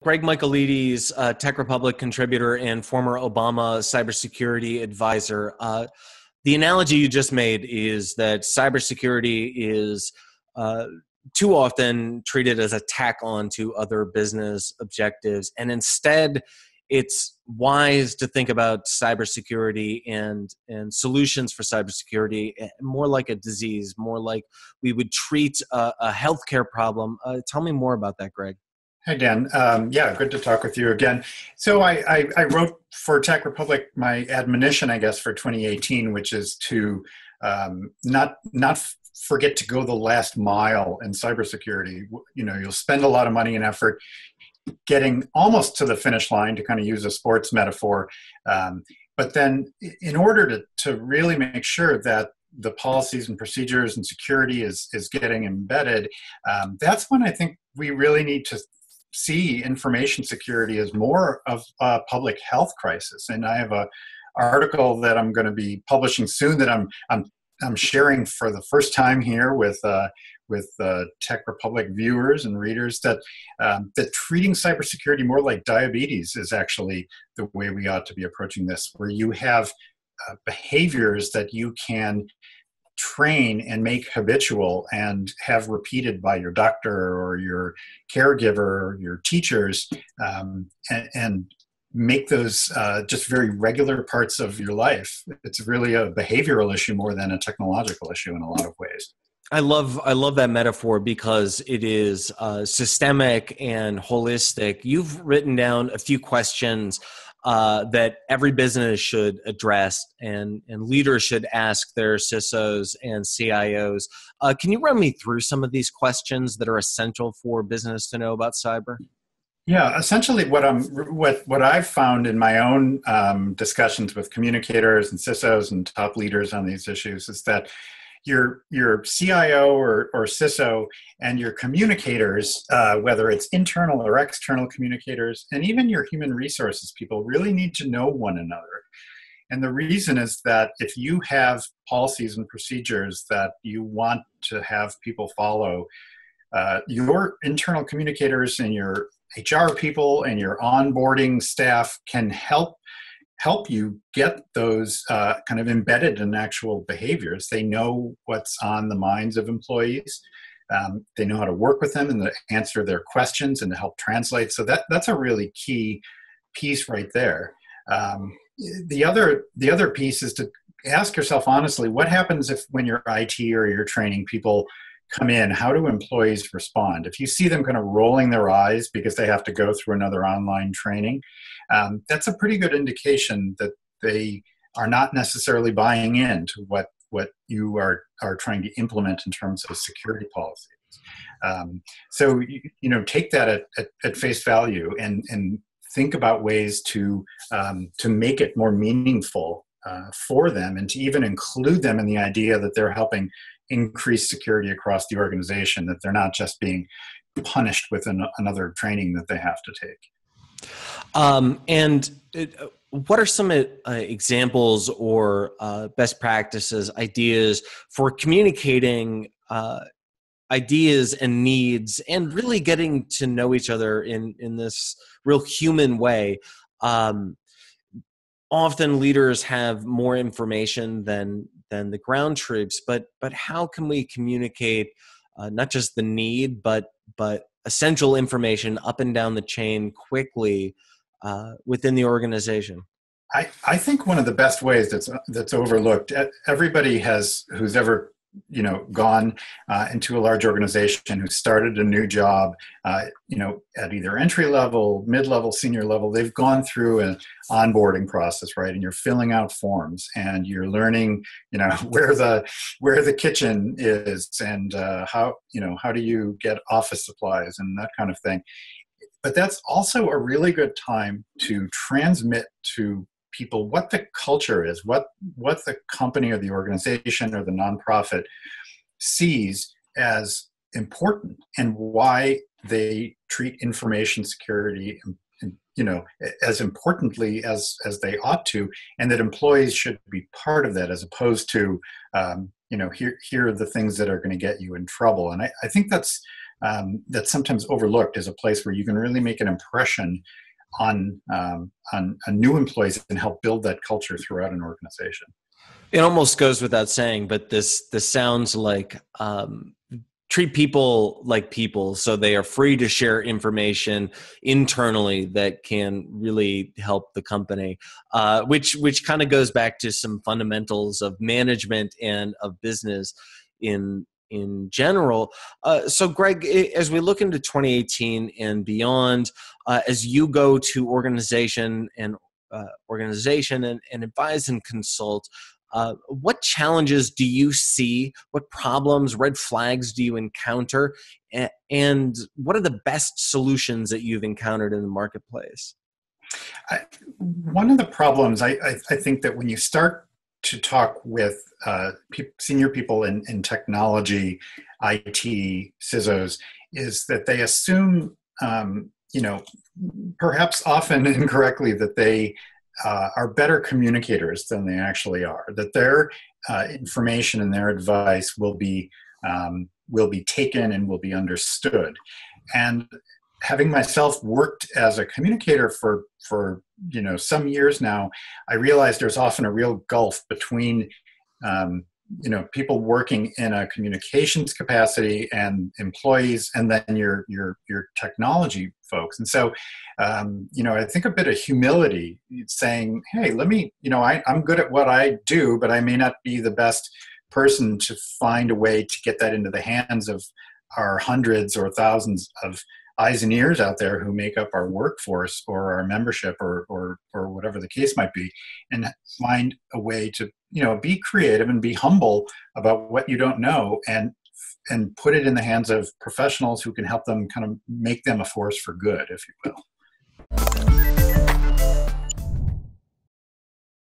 Greg Michaelidis, TechRepublic contributor and former Obama cybersecurity advisor. The analogy you just made is that cybersecurity is too often treated as a tack on to other business objectives, and instead, it's wise to think about cybersecurity and solutions for cybersecurity more like a disease, more like we would treat a healthcare problem. Tell me more about that, Greg. Hi, Dan. Yeah, good to talk with you again. So I wrote for TechRepublic my admonition, I guess, for 2018, which is to not forget to go the last mile in cybersecurity. You know, you'll spend a lot of money and effort getting almost to the finish line, to kind of use a sports metaphor. But then in order to really make sure that the policies and procedures and security is getting embedded, that's when I think we really need to see information security as more of a public health crisis. And I have an article that I'm going to be publishing soon that I'm sharing for the first time here with TechRepublic viewers and readers, that treating cybersecurity more like diabetes is actually the way we ought to be approaching this, where you have behaviors that you can train and make habitual and have repeated by your doctor or your caregiver or your teachers, and make those just very regular parts of your life. It's really a behavioral issue more than a technological issue in a lot of ways. I love that metaphor because it is systemic and holistic. You've written down a few questions that every business should address and leaders should ask their CISOs and CIOs. Can you run me through some of these questions that are essential for business to know about cyber? Yeah, essentially what I've found in my own discussions with communicators and CISOs and top leaders on these issues is that your CIO or CISO and your communicators, whether it's internal or external communicators, and even your human resources people, really need to know one another. And the reason is that if you have policies and procedures that you want to have people follow, your internal communicators and your HR people and your onboarding staff can help you get those kind of embedded in actual behaviors. They know what's on the minds of employees. They know how to work with them and to answer their questions and to help translate. So that's a really key piece right there. The other piece is to ask yourself honestly, what happens if when your IT or your training people come in, how do employees respond? If you see them kind of rolling their eyes because they have to go through another online training, that's a pretty good indication that they are not necessarily buying into what you are trying to implement in terms of security policies. So take that at face value and think about ways to make it more meaningful for them, and to even include them in the idea that they're helping increase security across the organization, that they're not just being punished with another training that they have to take. What are some examples or best practices, ideas for communicating ideas and needs and really getting to know each other in this real human way? Often leaders have more information than the ground troops, but how can we communicate not just the need, but essential information up and down the chain quickly within the organization? I think one of the best ways that's overlooked, everybody who's ever gone into a large organization, who started a new job, at either entry level, mid-level, senior level, they've gone through an onboarding process, right? And you're filling out forms and you're learning, where the kitchen is and how do you get office supplies and that kind of thing. But that's also a really good time to transmit to people what the culture is, what the company or the organization or the nonprofit sees as important, and why they treat information security as importantly as they ought to, and that employees should be part of that, as opposed to here are the things that are going to get you in trouble. And I think that's that's sometimes overlooked as a place where you can really make an impression on new employees and help build that culture throughout an organization. It almost goes without saying, but this sounds like treat people like people, so they are free to share information internally that can really help the company, which kind of goes back to some fundamentals of management and of business in general. So Greg, as we look into 2018 and beyond, as you go to organization and advise and consult, what challenges do you see? What problems, red flags do you encounter? And what are the best solutions that you've encountered in the marketplace? One of the problems, I think that when you start to talk with senior people in technology, IT, CISOs, is that they assume, perhaps often incorrectly, that they are better communicators than they actually are, that their information and their advice will be taken and will be understood. And having myself worked as a communicator for some years now, I realize there's often a real gulf between people working in a communications capacity and employees, and then your technology folks. And so, I think a bit of humility, saying, hey, I'm good at what I do, but I may not be the best person to find a way to get that into the hands of our hundreds or thousands of eyes and ears out there who make up our workforce or our membership or whatever the case might be, and find a way to be creative and be humble about what you don't know, and put it in the hands of professionals who can help them kind of make them a force for good, if you will.